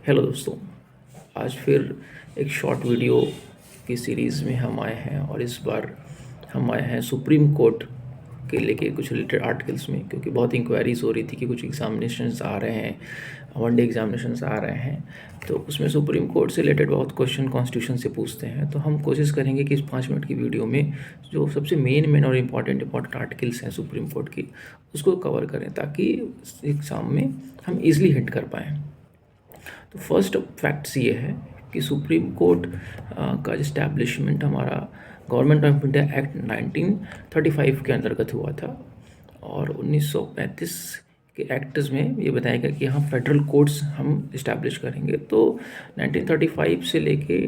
Hello दोस्तों। आज फिर एक शॉर्ट वीडियो की सीरीज़ में हम आए हैं और इस बार हम आए हैं सुप्रीम कोर्ट के लेके कुछ रिलेटेड आर्टिकल्स में, क्योंकि बहुत इंक्वायरीज हो रही थी कि कुछ एग्जामिनेशंस आ रहे हैं, वनडे एग्जामिनेशंस आ रहे हैं, तो उसमें सुप्रीम कोर्ट से रिलेटेड बहुत क्वेश्चन कॉन्स्टिट्यूशन से पूछते हैं। तो हम कोशिश करेंगे कि इस 5 मिनट की वीडियो में जो सबसे मेन और इम्पॉर्टेंट आर्टिकल्स हैं सुप्रीम कोर्ट की, उसको कवर करें ताकि एग्ज़ाम में हम ईज़िली हिट कर पाएँ। तो फर्स्ट फैक्ट्स ये है कि सुप्रीम कोर्ट का इस्टेब्लिशमेंट हमारा गवर्नमेंट ऑफ इंडिया एक्ट 1935 के अंतर्गत हुआ था, और 1935 के एक्ट्स में ये बताया गया कि हम फेडरल कोर्ट्स हम इस्टेब्लिश करेंगे। तो 1935 से लेके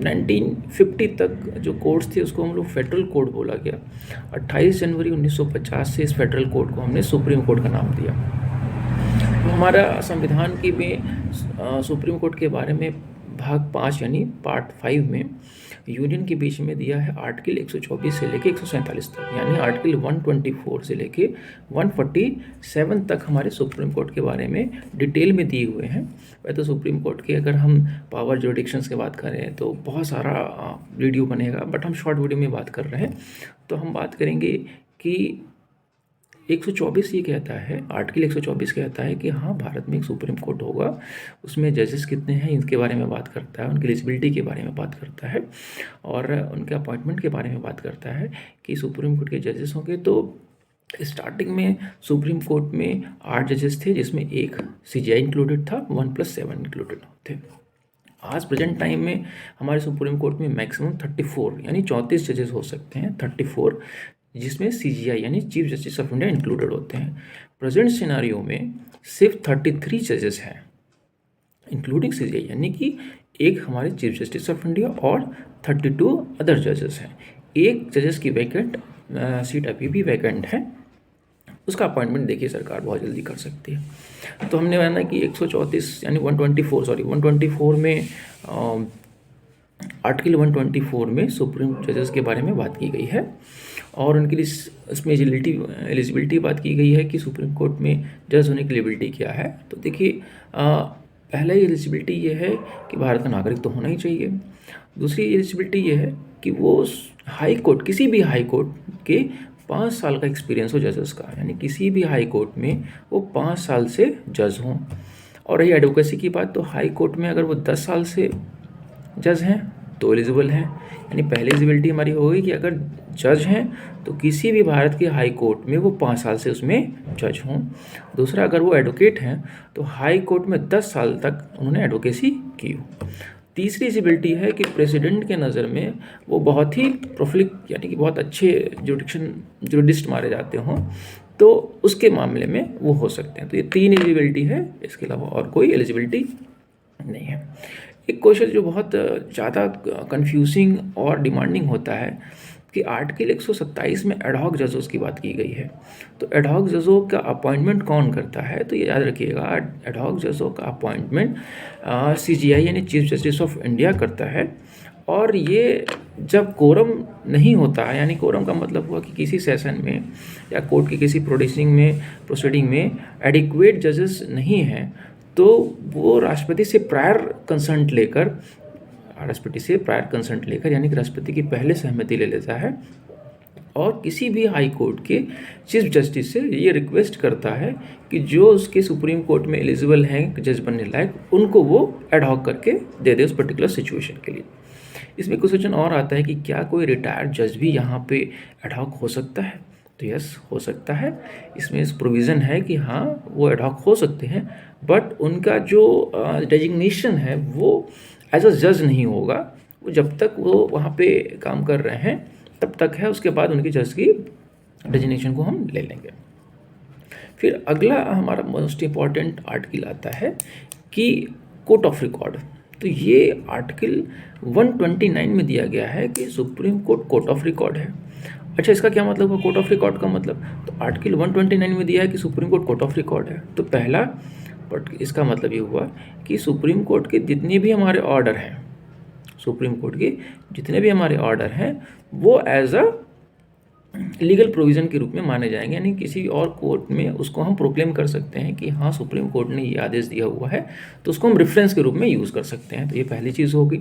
1950 तक जो कोर्ट्स थे उसको हम लोग फेडरल कोर्ट बोला गया। 28 जनवरी 1950 से इस फेडरल कोर्ट को हमने सुप्रीम कोर्ट का नाम दिया। तो हमारा संविधान की में सुप्रीम कोर्ट के बारे में भाग 5 यानी पार्ट 5 में यूनियन के बीच में दिया है आर्टिकल 124 से लेके 147 तक, यानी आर्टिकल 124 से लेके 147 तक हमारे सुप्रीम कोर्ट के बारे में डिटेल में दिए हुए हैं। वैसे तो सुप्रीम कोर्ट के अगर हम पावर जुरिडिक्शंस की बात करें तो बहुत सारा वीडियो बनेगा, बट हम शॉर्ट वीडियो में बात कर रहे हैं। तो हम बात करेंगे कि 124 ये कहता है, आर्टिकल 124 कहता है कि हाँ, भारत में एक सुप्रीम कोर्ट होगा। उसमें जजेस कितने हैं इसके बारे में बात करता है, उनकी एलिजिबिलिटी के बारे में बात करता है, और उनके अपॉइंटमेंट के बारे में बात करता है कि सुप्रीम कोर्ट के जजेस होंगे। तो स्टार्टिंग में सुप्रीम कोर्ट में 8 जजेस थे, जिसमें एक CJI इंक्लूडेड था, 1+7 इंक्लूडेड थे। आज प्रेजेंट टाइम में हमारे सुप्रीम कोर्ट में मैक्सिमम 34 यानी 34 जजेस हो सकते हैं, 34, जिसमें CJI यानी chief justice of India included होते हैं। प्रेजेंट सिनारियो में सिर्फ 33 जजेस हैं इंक्लूडिंग CJI, यानी कि एक हमारे चीफ जस्टिस ऑफ इंडिया और 32 अदर जजेस हैं। एक जजेस की वैकेंट सीट अभी भी वैकेंट है, उसका अपॉइंटमेंट देखिए सरकार बहुत जल्दी कर सकती है। तो हमने माना कि 134 यानी 124 में आर्टिकल 124 में सुप्रीम जजेस के बारे में बात की गई है, और उनकी इसमें एलिजिबिलिटी बात की गई है कि सुप्रीम कोर्ट में जज होने की एलिजिबिलिटी क्या है। तो देखिए, पहला एलिजिबिलिटी ये है कि भारत का नागरिक तो होना ही चाहिए। दूसरी एलिजिबिलिटी ये है कि वो हाई कोर्ट, किसी भी हाई कोर्ट के 5 साल का एक्सपीरियंस हो जजेस का, यानी किसी भी हाई कोर्ट में वो 5 साल से जज हों। और रही एडवोकेसी की बात, तो हाई कोर्ट में अगर वो 10 साल से जज हैं तो एलिजिबल हैं। यानी पहली एलिजिबिलिटी हमारी हो गई कि अगर जज हैं तो किसी भी भारत के हाई कोर्ट में वो 5 साल से उसमें जज हों। दूसरा, अगर वो एडवोकेट हैं तो हाई कोर्ट में 10 साल तक उन्होंने एडवोकेसी की हो। तीसरी एलिजिबिलिटी है कि प्रेसिडेंट के नज़र में वो बहुत ही प्रोफिलिक यानी कि बहुत अच्छे जुडिस्ट मारे जाते हों, तो उसके मामले में वो हो सकते हैं। तो ये 3 एलिजिबिलिटी है, इसके अलावा और कोई एलिजिबिलिटी नहीं है। एक क्वेश्चन जो बहुत ज़्यादा कंफ्यूजिंग और डिमांडिंग होता है कि आर्टिकल 127 में एडहॉक जजों की बात की गई है, तो एडहॉक जजों का अपॉइंटमेंट कौन करता है? तो ये याद रखिएगा, एडहॉक जजों का अपॉइंटमेंट CJI यानी चीफ जस्टिस ऑफ इंडिया करता है। और ये जब कोरम नहीं होता है, यानी कोरम का मतलब हुआ कि किसी सेशन में या कोर्ट की किसी प्रोसीडिंग में एडिक्वेट जजेस नहीं हैं, तो वो राष्ट्रपति से प्रायर कंसेंट लेकर यानी कि राष्ट्रपति की पहले सहमति ले लेता है, और किसी भी हाई कोर्ट के चीफ जस्टिस से ये रिक्वेस्ट करता है कि जो उसके सुप्रीम कोर्ट में एलिजिबल हैं जज बनने लायक, उनको वो एडहॉक करके दे दे उस पर्टिकुलर सिचुएशन के लिए। इसमें क्वेश्चन और आता है कि क्या कोई रिटायर्ड जज भी यहाँ पे एडहॉक हो सकता है? तो यस, हो सकता है। इसमें इस प्रोविज़न है कि हाँ, वो एडहॉक हो सकते हैं, बट उनका जो डेजिग्नेशन है वो एज अ जज नहीं होगा। वो जब तक वो वहाँ पे काम कर रहे हैं तब तक है, उसके बाद उनकी जज की डेजिग्नेशन को हम ले लेंगे। फिर अगला हमारा मोस्ट इम्पॉर्टेंट आर्टिकल आता है कि कोर्ट ऑफ रिकॉर्ड। तो ये आर्टिकल 129 में दिया गया है कि सुप्रीम कोर्ट ऑफ रिकॉर्ड है। अच्छा, इसका क्या मतलब हुआ कोर्ट ऑफ रिकॉर्ड का मतलब? तो आर्टिकल 129 में दिया है कि सुप्रीम कोर्ट ऑफ रिकॉर्ड है, तो पहला बट इसका मतलब ये हुआ कि सुप्रीम कोर्ट के जितने भी हमारे ऑर्डर हैं, सुप्रीम कोर्ट के जितने भी हमारे ऑर्डर हैं वो एज अ लीगल प्रोविज़न के रूप में माने जाएंगे, यानी किसी और कोर्ट में उसको हम प्रोक्लेम कर सकते हैं कि हाँ सुप्रीम कोर्ट ने ये आदेश दिया हुआ है, तो उसको हम रेफरेंस के रूप में यूज़ कर सकते हैं। तो ये पहली चीज़ हो गई।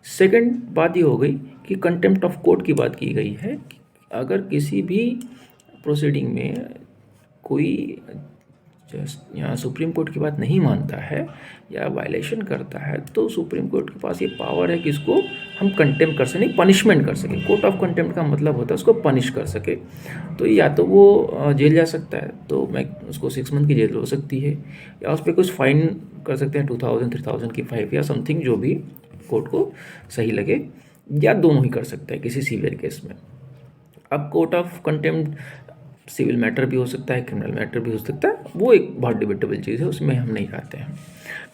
सेकंड बात ये हो गई कि कंटेम्प्ट ऑफ कोर्ट की बात की गई है कि अगर किसी भी प्रोसीडिंग में कोई यहाँ सुप्रीम कोर्ट की बात नहीं मानता है या वायलेशन करता है, तो सुप्रीम कोर्ट के पास ये पावर है कि इसको हम कंटेम्प्ट कर सकें, पनिशमेंट कर सकें। कोर्ट ऑफ कंटेम्प्ट का मतलब होता है उसको पनिश कर सके। तो या तो वो जेल जा सकता है, तो मैं उसको 6 मंथ की जेल हो सकती है, या उस पर कुछ फाइन कर सकते हैं 2000 3000 की 5 या समथिंग, जो भी कोर्ट को सही लगे, या दोनों ही कर सकता है किसी सीवियर केस में। अब court of contempt civil matter भी हो सकता है, क्रिमिनल मैटर भी हो सकता है, वो एक बहुत डिबेटेबल चीज़ है, उसमें हम नहीं जाते हैं।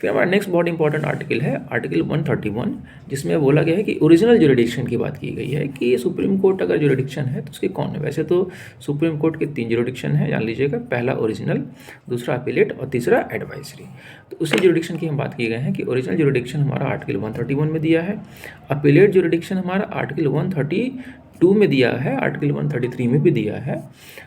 फिर हमारा नेक्स्ट बहुत इंपॉर्टेंट आर्टिकल है आर्टिकल 131, जिसमें बोला गया है कि ओरिजिनल ज्यूरिडिक्शन की बात की गई है कि सुप्रीम कोर्ट अगर ज्यूरिडिक्शन है तो उसके कौन है। वैसे तो सुप्रीम कोर्ट के 3 ज्यूरिडिक्शन है, जान लीजिएगा, पहला ओरिजिनल, दूसरा अपीलेट और तीसरा एडवाइजरी। तो उसी ज्यूरिडिक्शन की हम बात की गए हैं कि ओरिजिनल ज्यूरिडिक्शन हमारा आर्टिकल 131 में दिया है, अपीलेट ज्यूरिडिक्शन हमारा आर्टिकल 132 में दिया है, आर्टिकल 133 में भी दिया है।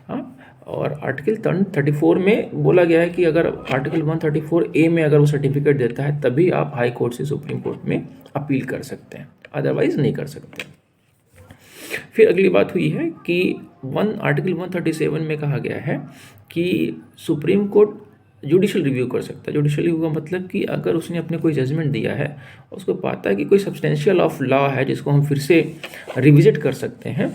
हाँ, और आर्टिकल 134 में बोला गया है कि अगर आर्टिकल 134A में अगर वो सर्टिफिकेट देता है तभी आप हाई कोर्ट से सुप्रीम कोर्ट में अपील कर सकते हैं, अदरवाइज नहीं कर सकते। फिर अगली बात हुई है कि आर्टिकल 137 में कहा गया है कि सुप्रीम कोर्ट जुडिशल रिव्यू कर सकता है। जुडिशल रिव्यू का मतलब कि अगर उसने अपने कोई जजमेंट दिया है, उसको पाता है कि कोई सब्सटेंशियल ऑफ लॉ है जिसको हम फिर से रिविजिट कर सकते हैं,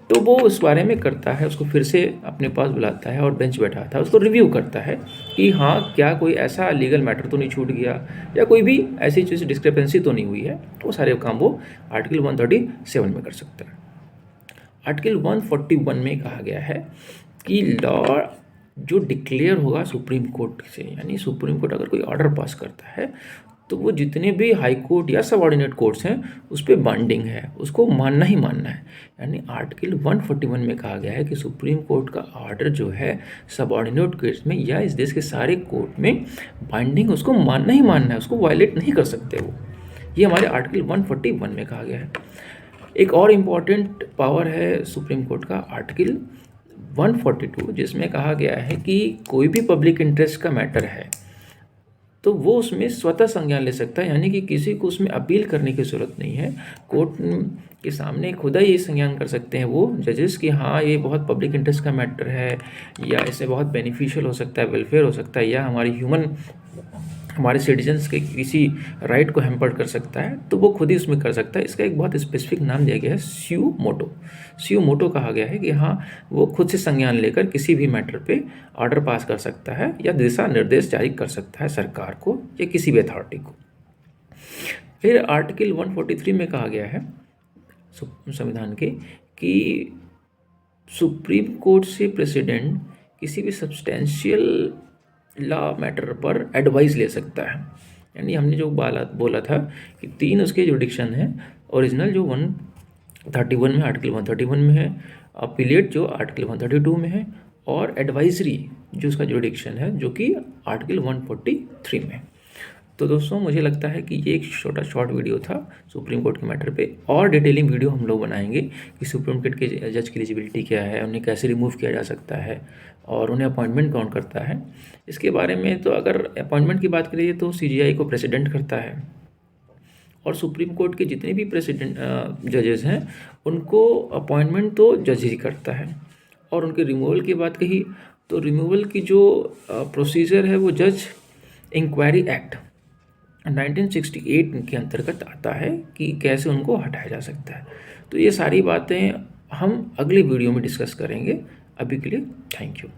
तो वो उस बारे में करता है, उसको फिर से अपने पास बुलाता है और बेंच बैठाता है, उसको रिव्यू करता है कि हाँ क्या कोई ऐसा लीगल मैटर तो नहीं छूट गया या कोई भी ऐसी चीज़ डिस्क्रिपेंसी तो नहीं हुई है। वो सारे काम वो आर्टिकल 137 में कर सकता है। आर्टिकल 141 में कहा गया है कि लॉ जो डिक्लेयर होगा सुप्रीम कोर्ट से, यानी सुप्रीम कोर्ट अगर कोई ऑर्डर पास करता है तो वो जितने भी हाई कोर्ट या सबऑर्डिनेट कोर्ट्स हैं उस पर बाइंडिंग है, उसको मानना ही मानना है। यानी आर्टिकल 141 में कहा गया है कि सुप्रीम कोर्ट का ऑर्डर जो है सबऑर्डिनेट केस में या इस देश के सारे कोर्ट में बाइंडिंग, उसको मानना ही मानना है, उसको वायलेट नहीं कर सकते वो। ये हमारे आर्टिकल 141 में कहा गया है। एक और इम्पॉर्टेंट पावर है सुप्रीम कोर्ट का आर्टिकल 142, जिसमें कहा गया है कि कोई भी पब्लिक इंटरेस्ट का मैटर है तो वो उसमें स्वतः संज्ञान ले सकता है, यानी कि किसी को उसमें अपील करने की ज़रूरत नहीं है। कोर्ट के सामने खुदा ही ये संज्ञान कर सकते हैं वो जजेस कि हाँ ये बहुत पब्लिक इंटरेस्ट का मैटर है, या इससे बहुत बेनिफिशियल हो सकता है, वेलफेयर हो सकता है, या हमारे सिटीजन्स के किसी राइट को हैम्पर कर सकता है, तो वो खुद ही उसमें कर सकता है। इसका एक बहुत स्पेसिफिक नाम दिया गया है, स्यू मोटो कहा गया है कि हाँ वो खुद से संज्ञान लेकर किसी भी मैटर पे ऑर्डर पास कर सकता है या दिशा निर्देश जारी कर सकता है सरकार को या किसी भी अथॉरिटी को। फिर आर्टिकल 143 में कहा गया है संविधान के कि सुप्रीम कोर्ट से प्रेसिडेंट किसी भी सब्सटेंशियल लॉ मैटर पर एडवाइस ले सकता है। यानी हमने जो बोला था कि 3 उसके जुडिक्शन हैं, ओरिजिनल जो 131 में आर्टिकल 131 में है, अपीलेट जो आर्टिकल 132 में है, और एडवाइजरी जो उसका जुडिक्शन है जो कि आर्टिकल 143 में। तो दोस्तों मुझे लगता है कि ये एक शॉर्ट वीडियो था सुप्रीम कोर्ट के मैटर पे। और डिटेलिंग वीडियो हम लोग बनाएंगे कि सुप्रीम कोर्ट के जज की एलिजिबिलिटी क्या है, उन्हें कैसे रिमूव किया जा सकता है और उन्हें अपॉइंटमेंट कौन करता है, इसके बारे में। तो अगर अपॉइंटमेंट की बात करिए तो CJI को प्रेसिडेंट करता है, और सुप्रीम कोर्ट के जितने भी प्रेसिडेंट जजेस हैं उनको अपॉइंटमेंट तो जज ही करता है। और उनके रिमूवल की बात कही तो रिमूवल की जो प्रोसीजर है वो जज इंक्वायरी एक्ट 1968 के अंतर्गत आता है कि कैसे उनको हटाया जा सकता है। तो ये सारी बातें हम अगली वीडियो में डिस्कस करेंगे। अभी के लिए थैंक यू।